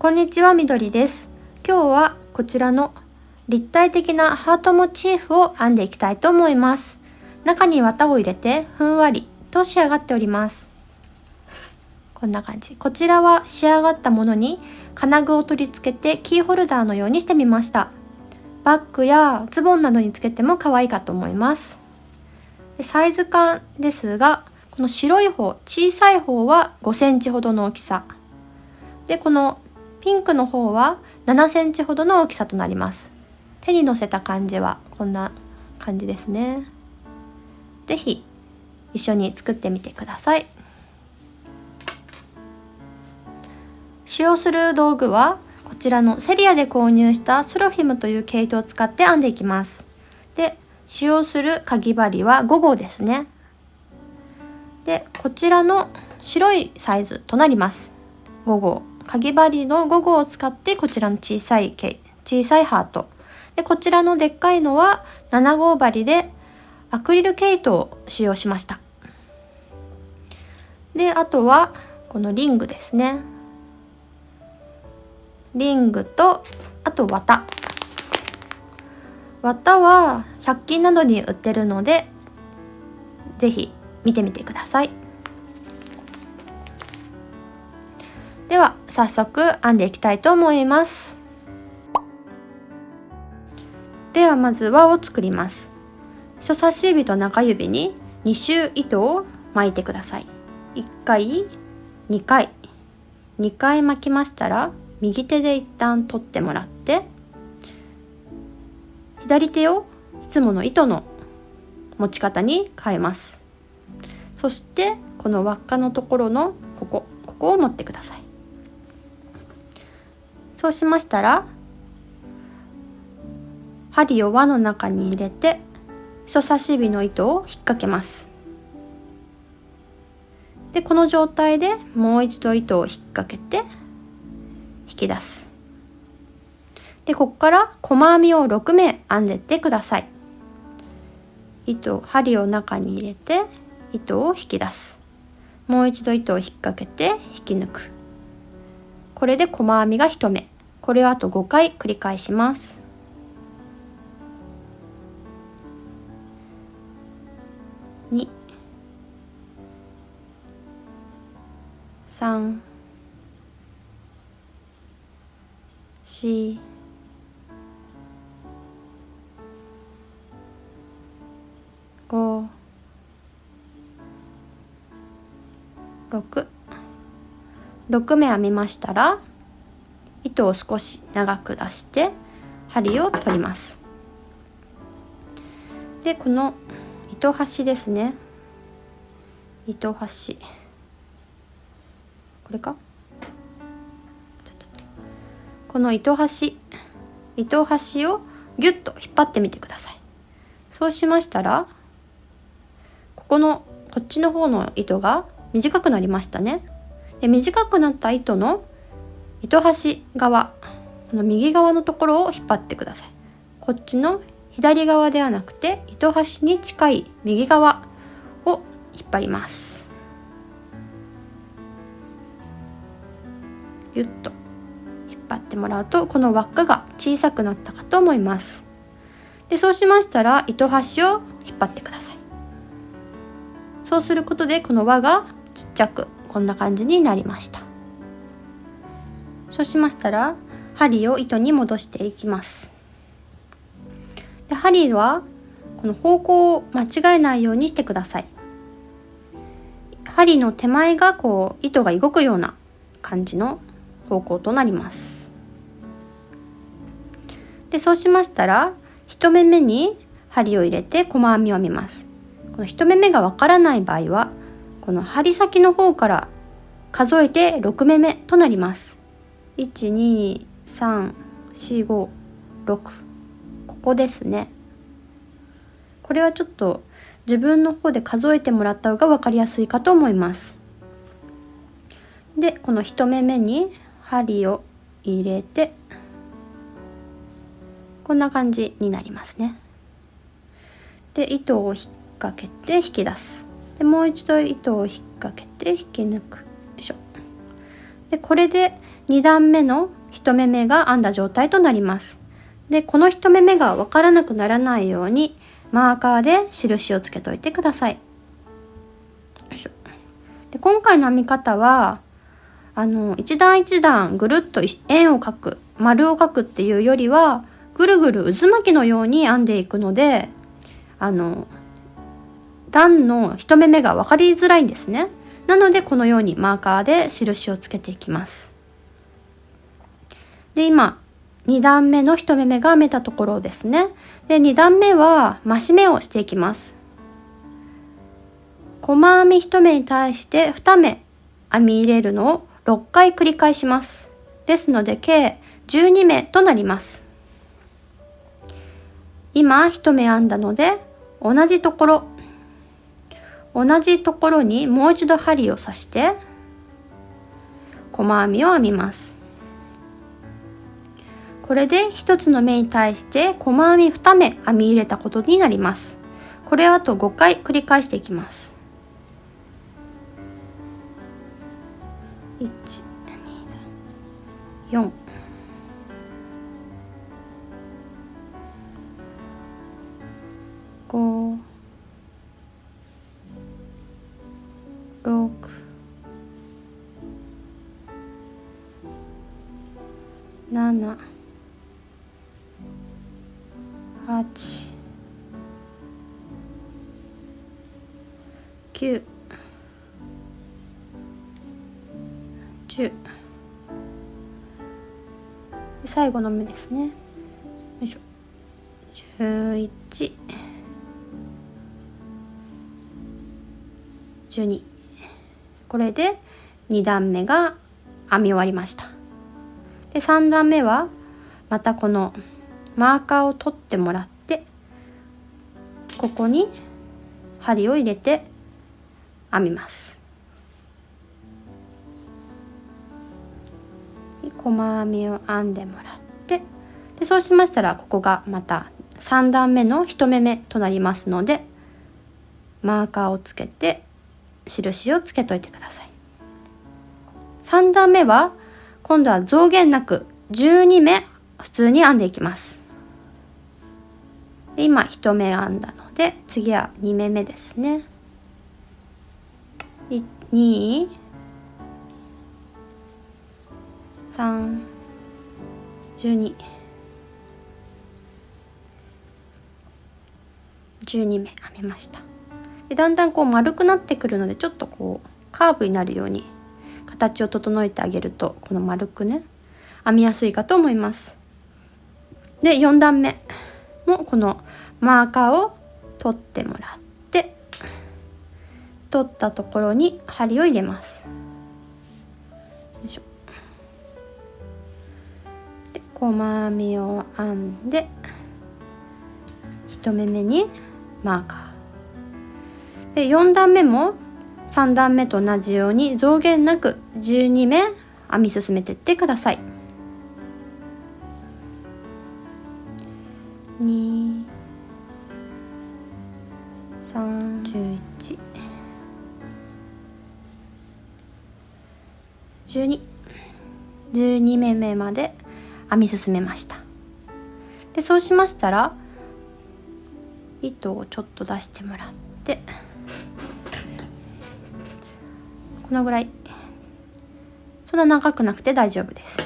こんにちは、みどりです。今日はこちらの立体的なハートモチーフを編んでいきたいと思います。中に綿を入れてふんわりと仕上がっております。こんな感じ。こちらは仕上がったものに金具を取り付けてキーホルダーのようにしてみました。バッグやズボンなどにつけても可愛いかと思います。サイズ感ですが、この白い方、小さい方は5センチほどの大きさ。で、このピンクの方は7センチほどの大きさとなります。手に乗せた感じはこんな感じですね。ぜひ一緒に作ってみてください。使用する道具はこちらのセリアで購入したソロフィムという毛糸を使って編んでいきます。で、使用するかぎ針は5号ですね。で、こちらの白いサイズとなります。5号。かぎ針の5号を使ってこちらの小さいハート。で、こちらのでっかいのは7号針でアクリル毛糸を使用しました。で、あとはこのリングですね。リングと、あと綿。綿は100均などに売ってるので、ぜひ見てみてください。では早速編んでいきたいと思います。ではまず輪を作ります。人差し指と中指に2周糸を巻いてください。1回、2回、2回巻きましたら、右手で一旦取ってもらって、左手をいつもの糸の持ち方に変えます。そしてこの輪っかのところのここを持ってください。そうしましたら、針を輪の中に入れて人差し指の糸を引っ掛けます。で、この状態でもう一度糸を引っ掛けて引き出す。で、ここから細編みを6目編んでってください。針を中に入れて糸を引き出す。もう一度糸を引っ掛けて引き抜く。これで細編みが1目。これをあと5回繰り返します。2、3、4、5、6目編みましたら、糸を少し長く出して針を取ります。で、この糸端ですね。糸端、これか、この糸端をギュッと引っ張ってみてください。そうしましたら、こっちの方の糸が短くなりましたね。で、短くなった糸の糸端側、この右側のところを引っ張ってください。こっちの左側ではなくて、糸端に近い右側を引っ張ります。ギュッと引っ張ってもらうと、この輪っかが小さくなったかと思います。で、そうしましたら糸端を引っ張ってください。そうすることでこの輪がちっちゃくこんな感じになりました。そうしましたら針を糸に戻していきます。で、針はこの方向を間違えないようにしてください。針の手前が糸が動くような感じの方向となります。で、そうしましたら1目目に針を入れて細編みを編みます。この1目目がわからない場合は、この針先の方から数えて6目目となります。1、2、3、4、5、6、ここですね。これはちょっと自分の方で数えてもらった方が分かりやすいかと思います。で、この1目目に針を入れて、こんな感じになりますね。で、糸を引っ掛けて引き出す。で、もう一度糸を引っ掛けて引き抜く。よいしょ。で、これで2段目の1目目が編んだ状態となります。で、この1目目がわからなくならないようにマーカーで印をつけといてください。よいしょ。で、今回の編み方は一段一段ぐるっと円を描く、丸を描くっていうよりはぐるぐる渦巻きのように編んでいくので、段の1目目が分かりづらいんですね。なのでこのようにマーカーで印をつけていきます。で、今2段目の1目目が編めたところですね。で、2段目は増し目をしていきます。細編み1目に対して2目編み入れるのを6回繰り返します。ですので計12目となります。今1目編んだので同じところにもう一度針を刺して細編みを編みます。これで1つの目に対して細編み2目編み入れたことになります。これをあと5回繰り返していきます。1、2、3、4、5、6、7、8、9、10、最後の目ですね。よいしょ。11、12。これで2段目が編み終わりました。で、3段目はまたこのマーカーを取ってもらって、ここに針を入れて編みます。細編みを編んでもらって、でそうしましたらここがまた3段目の1目目となりますので、マーカーをつけて印をつけといてください。3段目は今度は増減なく12目普通に編んでいきます。で今1目編んだので次は2目目ですね。2、3、12、12目編めました。でだんだんこう丸くなってくるので、ちょっとこうカーブになるように形を整えてあげると、この丸くね編みやすいかと思います。で4段目もこのマーカーを取ってもらって、取ったところに針を入れます。よいしょ。で細編みを編んで1目目にマーカーで、4段目も3段目と同じように増減なく12目編み進めていってください。2、3、11、12、12目目まで編み進めました。でそうしましたら糸をちょっと出してもらって、このぐらい、そんな長くなくて大丈夫です。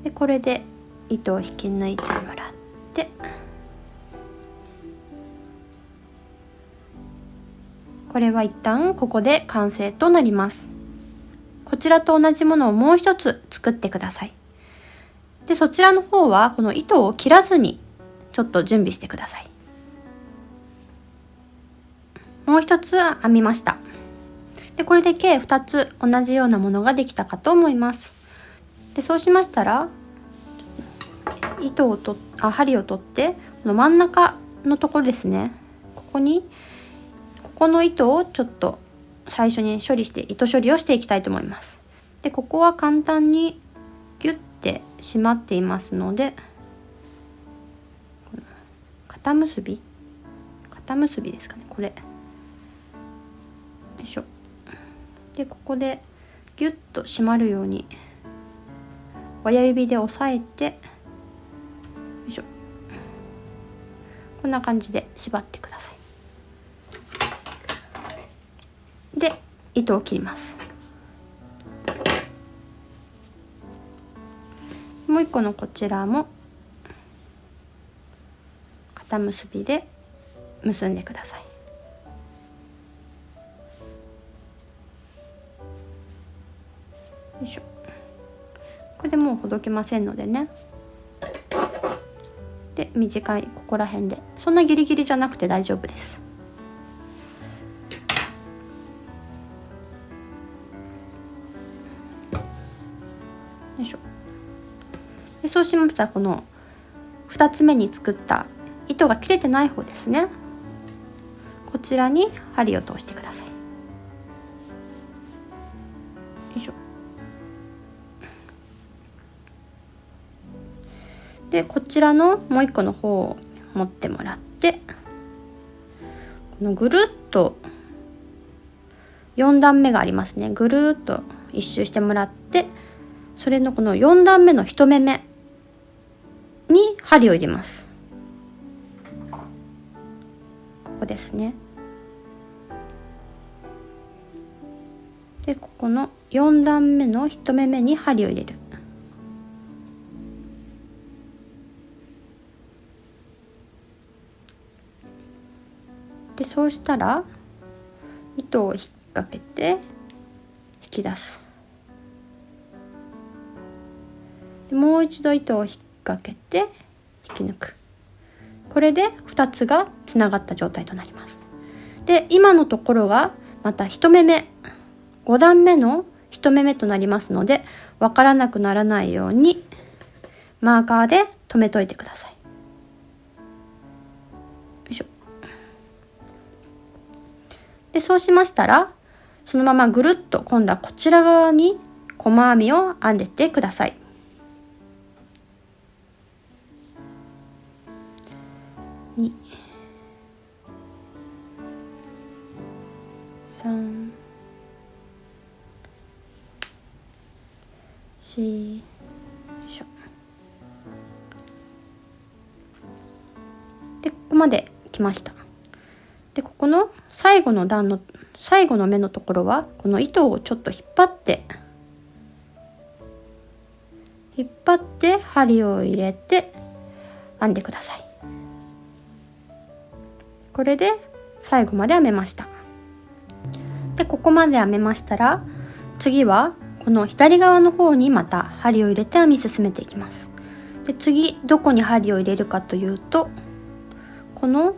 でこれで糸を引き抜いてもらって、これは一旦ここで完成となります。こちらと同じものをもう一つ作ってください。でそちらの方はこの糸を切らずにちょっと準備してください。もう一つ編みました。でこれで計2つ同じようなものができたかと思います。でそうしましたら針を取って、この真ん中のところですね、ここの糸をちょっと最初に糸処理をしていきたいと思います。でここは簡単にギュッて締まっていますので、この肩結びですかね、これよいしょ。でここでギュッと締まるように親指で押さえて、よいしょ、こんな感じで縛ってください。で、糸を切ります。もう一個のこちらも肩結びで結んでください。よいしょ。これでもうほどけませんのでね。で、短いここら辺で、そんなギリギリじゃなくて大丈夫です。よいしょ。で、そうしましたら、この2つ目に作った糸が切れてない方ですね、こちらに針を通してください。よいしょ。で、こちらのもう一個の方を持ってもらって、このぐるっと4段目がありますね。ぐるっと一周してもらって、それのこの4段目の1目目に針を入れます。ここですね。で、ここの4段目の1目目に針を入れる。で、そうしたら糸を引っ掛けて引き出す。で、もう一度糸を引っ掛けて引き抜く。これで2つがつながった状態となります。で、今のところがまた1目目、5段目の1目目となりますので、わからなくならないようにマーカーで留めといてください。よいしょ。で、そうしましたら、そのままぐるっと今度はこちら側に細編みを編んでってください。2、3、4、よいしょ。で、ここまで来ました。で、ここの最後の段の最後の目のところは、この糸をちょっと引っ張って針を入れて編んでください。これで最後まで編めました。で、ここまで編めましたら、次はこの左側の方にまた針を入れて編み進めていきます。で、次どこに針を入れるかというと、この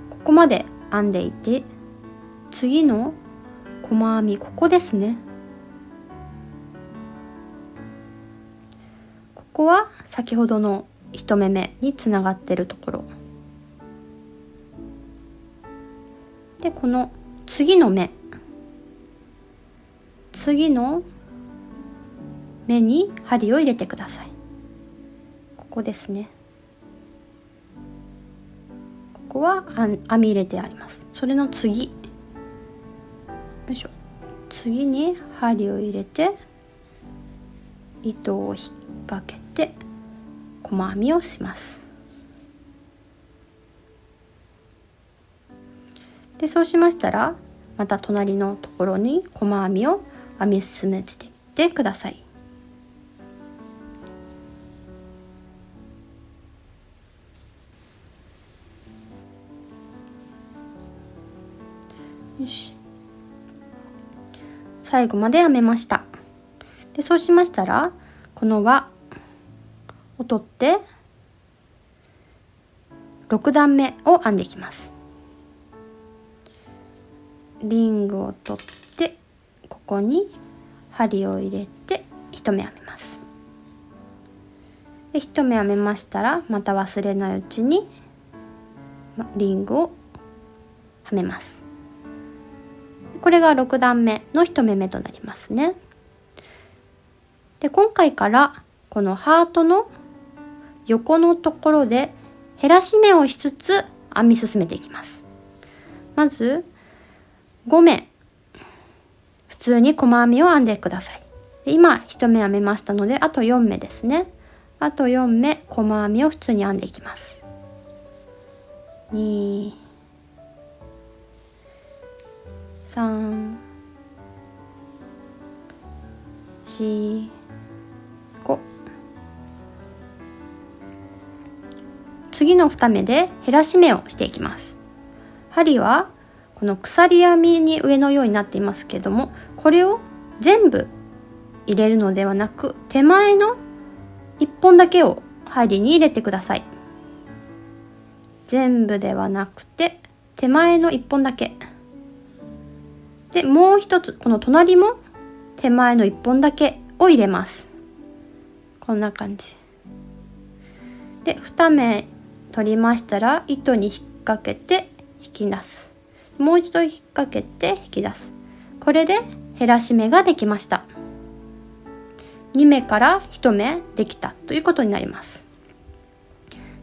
ここまで編んでいて、次の細編み、ここですね。ここは先ほどの1目目につながってるところで、この次の目に針を入れてください。ここですね。ここは編み入れてあります。それの次、よいしょ、次に針を入れて糸を引っ掛けて細編みをします。で、そうしましたら、また隣のところに細編みを編み進めていってください。よし、最後まで編めました。で、そうしましたら、この輪を取って6段目を編んでいきます。リングを取って、ここに針を入れて1目編みます。で、1目編めましたら、また忘れないうちにリングをはめます。これが6段目の1目目となりますね。で、今回からこのハートの横のところで減らし目をしつつ編み進めていきます。まず5目普通に細編みを編んでください。で今1目編めましたので、あと4目ですね。あと4目細編みを普通に編んでいきます。2、3、4、5。次の2目で減らし目をしていきます。針はこの鎖編みに上のようになっていますけれども、これを全部入れるのではなく、手前の1本だけを針に入れてください。全部ではなくて手前の1本だけで、もう一つこの隣も手前の1本だけを入れます。こんな感じで2目取りましたら、糸に引っ掛けて引き出す。もう一度引っ掛けて引き出す。これで減らし目ができました。2目から1目できたということになります。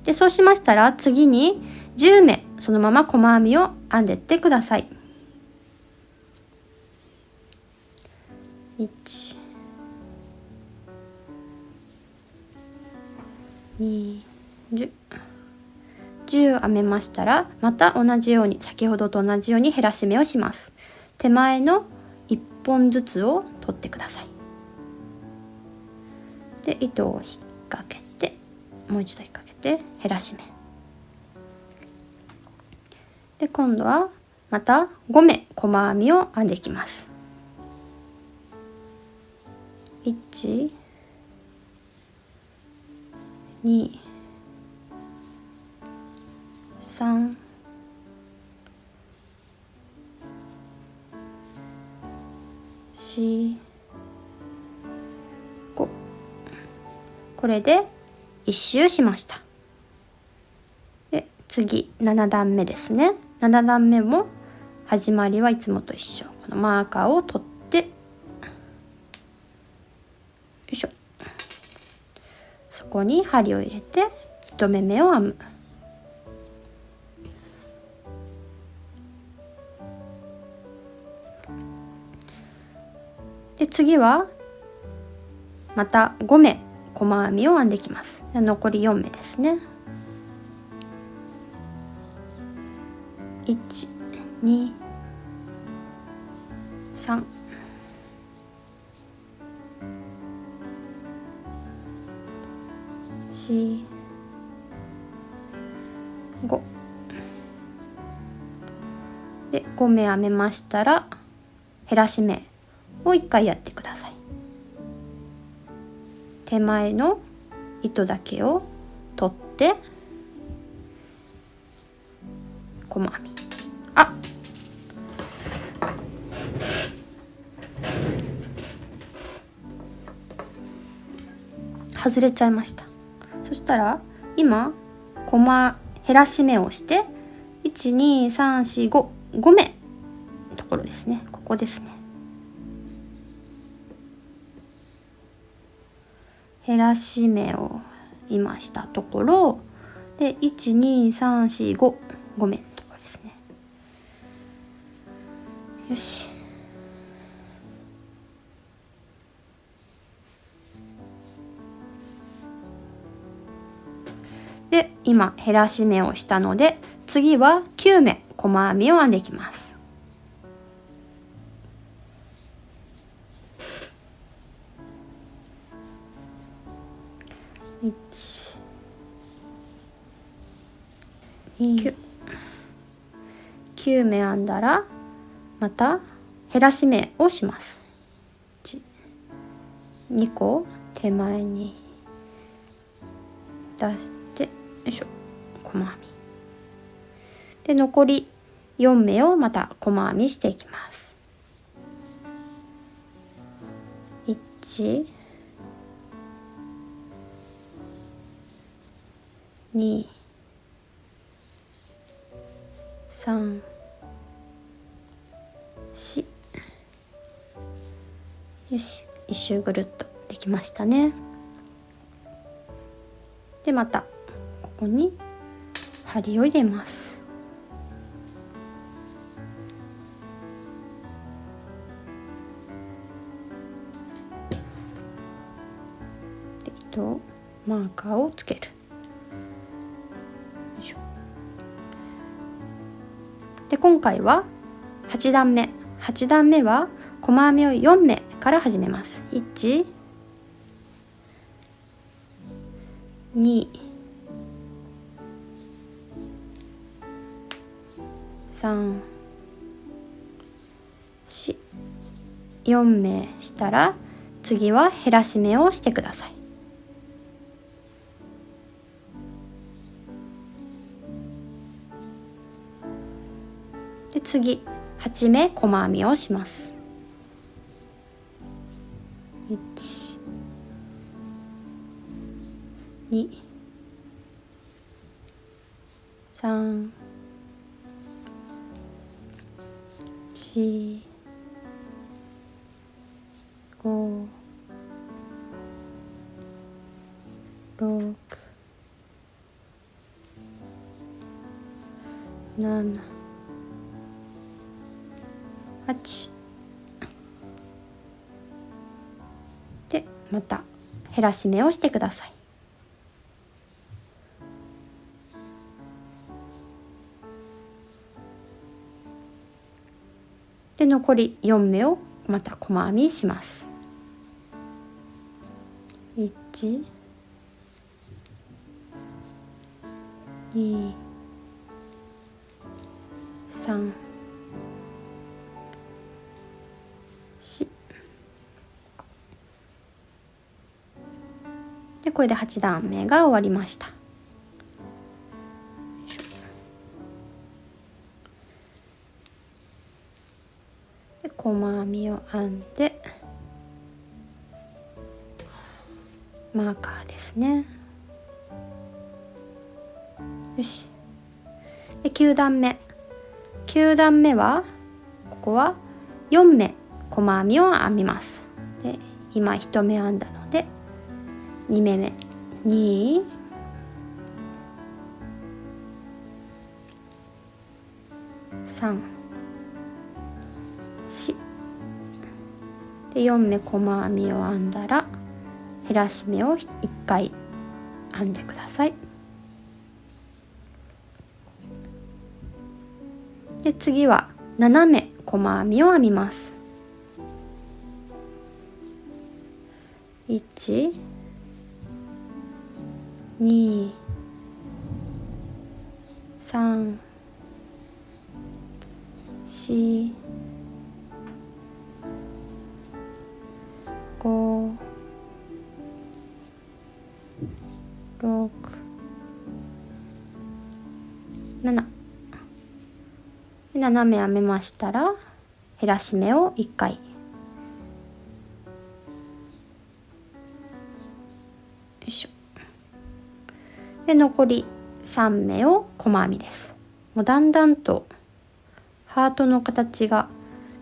でそうしましたら、次に10目そのまま細編みを編んでってください。1、2、10編めましたら、また同じように先ほどと同じように減らし目をします。手前の1本ずつを取ってください。で糸を引っ掛けて、もう一度引っ掛けて減らし目で、今度はまた5目細編みを編んでいきます。1、2、3、4、5。これで1周しました。で次7段目ですね。7段目も始まりはいつもと一緒。このマーカーを取って、よいしょ、そこに針を入れて1目めを編む。で次はまた5目細編みを編んでいきます。残り4目ですね。1、2、3、4、5で5目編めましたら、減らし目を1回やってください。手前の糸だけを取って細編み、外れちゃいました。そしたら今減らし目をして、1、2、3、4、5、5目のところですね。ここですね。減らし目を今したところで、1、2、3、4、5、5目のところですね。よし。で今減らし目をしたので、次は9目細編みを編んでいきます。1、2、9目編んだら、また減らし目をします。2個手前に出して、よいしょ、細編みで、残り4目をまた細編みしていきます。1、2、3、4。よし、一周ぐるっとできましたね。でまたここに針を入れます。マーカーをつける。で今回は8段目は細編みを4目から始めます。1、2、3、4、4目したら次は減らし目をしてください。で次8目細編みをします。1、2、3、4、5、6、7、8でまた減らし目をしてください。で残り4目をまた細編みします。1、2、3、4でこれで8段目が終わりました。で細編みを編んでマーカーですね。よし。で9段目はここは4目細編みを編みます。で今1目編んだので2目目2、3、4で4目細編みを編んだら減らし目を1回編んでください。で次は7目細編みを編みます。1、2、3、4、5、6、7。7目編めましたら減らし目を1回。よいしょ。で残り3目を細編みです。もうだんだんとハートの形が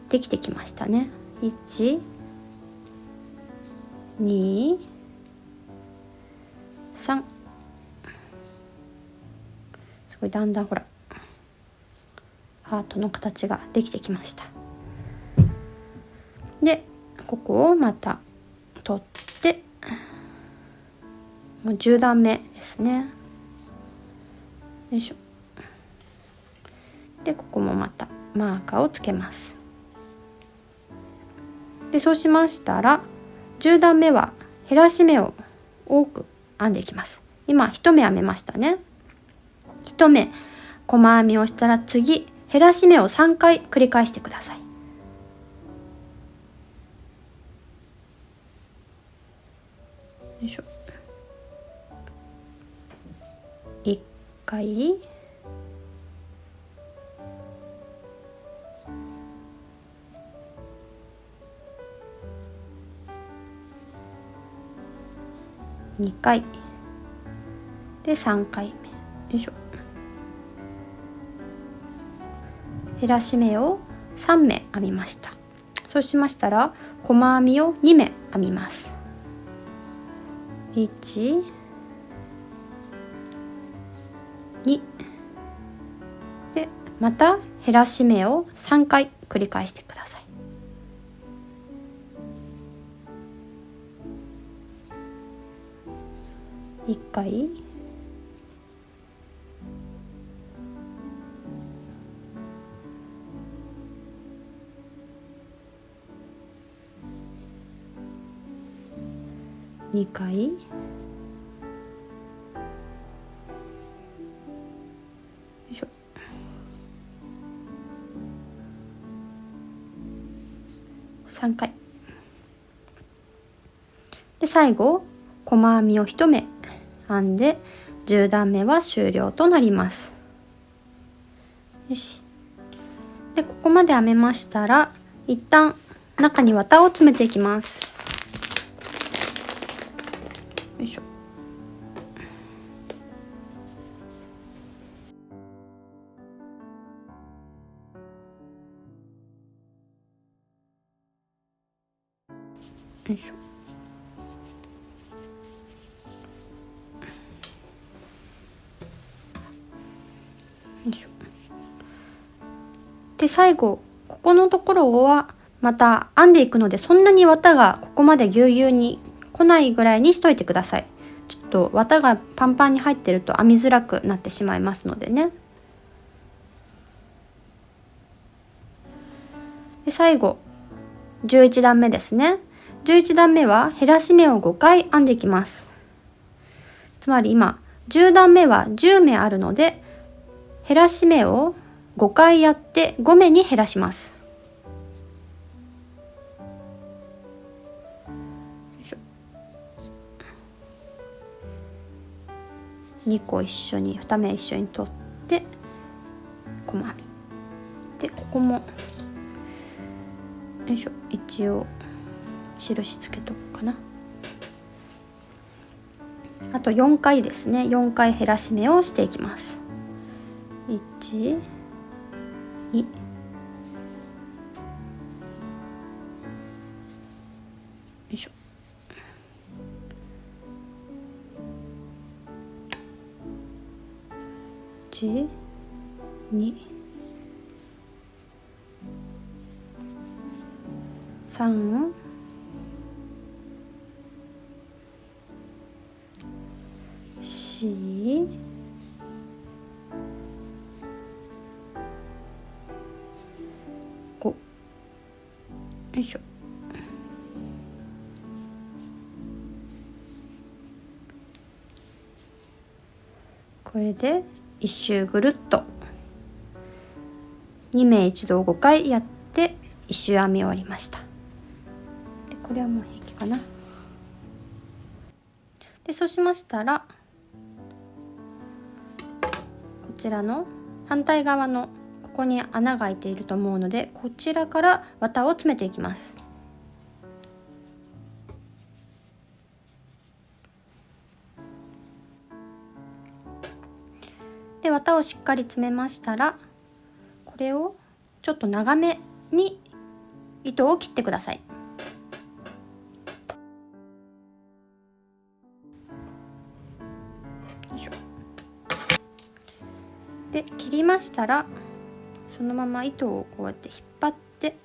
できてきましたね。1、2、3。すごいだんだんほらハートの形ができてきました。でここをまた取ってもう10段目ですね。よいしょ。でここもまたマーカーをつけます。でそうしましたら10段目は減らし目を多く編んでいきます。今1目編めましたね。1目細編みをしたら次減らし目を3回繰り返してください。よいしょ。1回2回で3回目。よいしょ。減らし目を3目編みました。そうしましたら細編みを2目編みます。1、2でまた減らし目を3回繰り返してください。1回2回よいしょ3回で、最後細編みを1目編んで10段目は終了となります。よし。で、ここまで編めましたら一旦中に綿を詰めていきます。よいしょ。よいしょ。よいしょ。で、最後ここのところはまた編んでいくので、そんなに綿がここまでぎゅうぎゅうに来ないぐらいにしといてください。ちょっと綿がパンパンに入ってると編みづらくなってしまいますのでね。で、最後11段目ですね。11段目は減らし目を5回編んでいきます。つまり今10段目は10目あるので、減らし目を5回やって5目に減らします。2個一緒に2目一緒に取って細編みで、ここもよいしょ、一応印つけとこうかな。あと4回ですね。4回減らし目をしていきます。1、2、よいしょ。1、2、3、4、5、よいしょ。これで一周ぐるっと2目一度5回やって一周編み終わりました。で、これはもう平気かな。で、そうしましたらこちらの反対側のここに穴が開いていると思うので、こちらから綿を詰めていきます。で、綿をしっかり詰めましたら、これをちょっと長めに糸を切ってください。よいしょ。で、切りましたらそのまま糸をこうやって引っ張って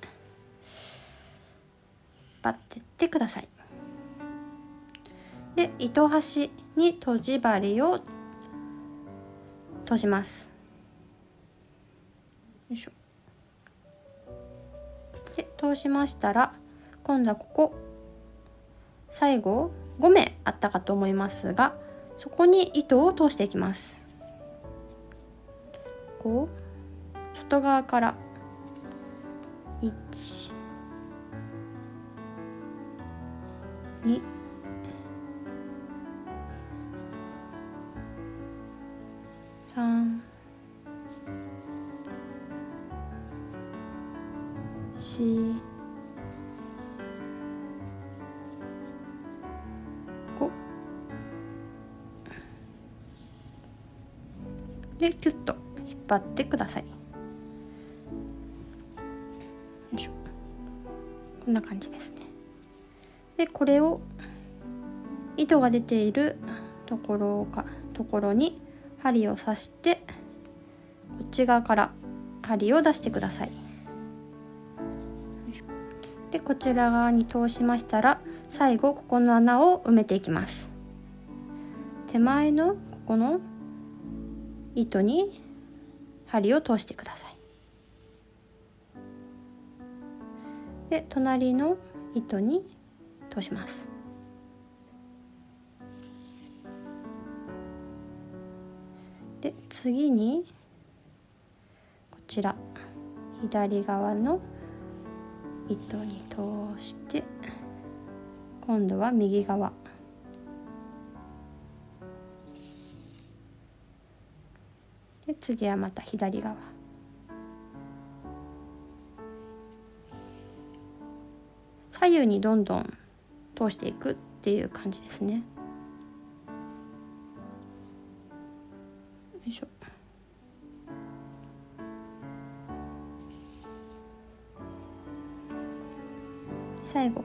ってください。で、糸端にとじ針を閉じます。よいしょ。で、通しましたら今度はここ最後5目あったかと思いますが、そこに糸を通していきます。こう外側から1、2、3、4、5でキュッと引っ張ってください。よいしょ。こんな感じですね。で、これを糸が出ているところに針を刺して、こっち側から針を出してください。で、こちら側に通しましたら最後ここの穴を埋めていきます。手前のここの糸に針を通してください。で隣の糸に通します。で次にこちら左側の糸に通して今度は右側で次はまた左側左右にどんどん通していくっていう感じですね。よいしょ。最後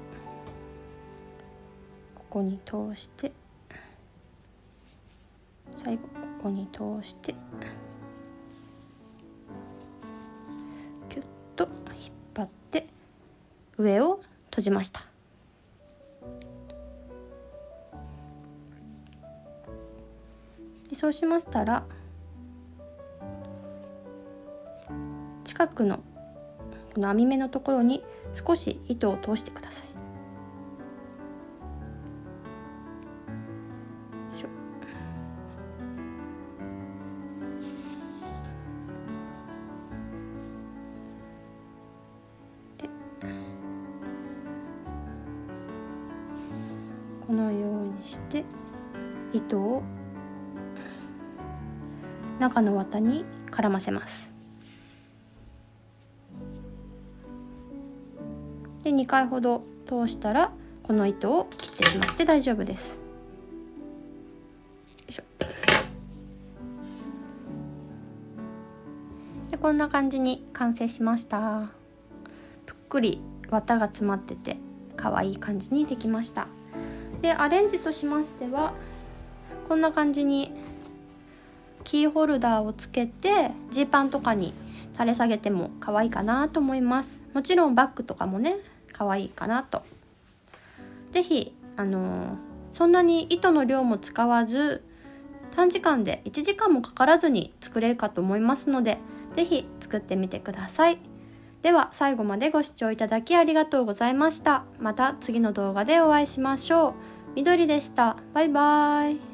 ここに通して最後ここに通してキュッと引っ張って上を閉じました。でそうしましたら近くのこの編み目のところに少し糸を通してください。このようにして糸を中の綿に絡ませます。で2回ほど通したらこの糸を切ってしまって大丈夫です。よいしょ。でこんな感じに完成しました。ぷっくり綿が詰まってて可愛い感じにできました。でアレンジとしましてはこんな感じにキーホルダーをつけてジーパンとかに垂れ下げても可愛いかなと思います。もちろんバッグとかもね可愛いかなと。ぜひそんなに糸の量も使わず短時間で1時間もかからずに作れるかと思いますのでぜひ作ってみてください。では最後までご視聴いただきありがとうございました。また次の動画でお会いしましょう。みどりでした。バイバイ。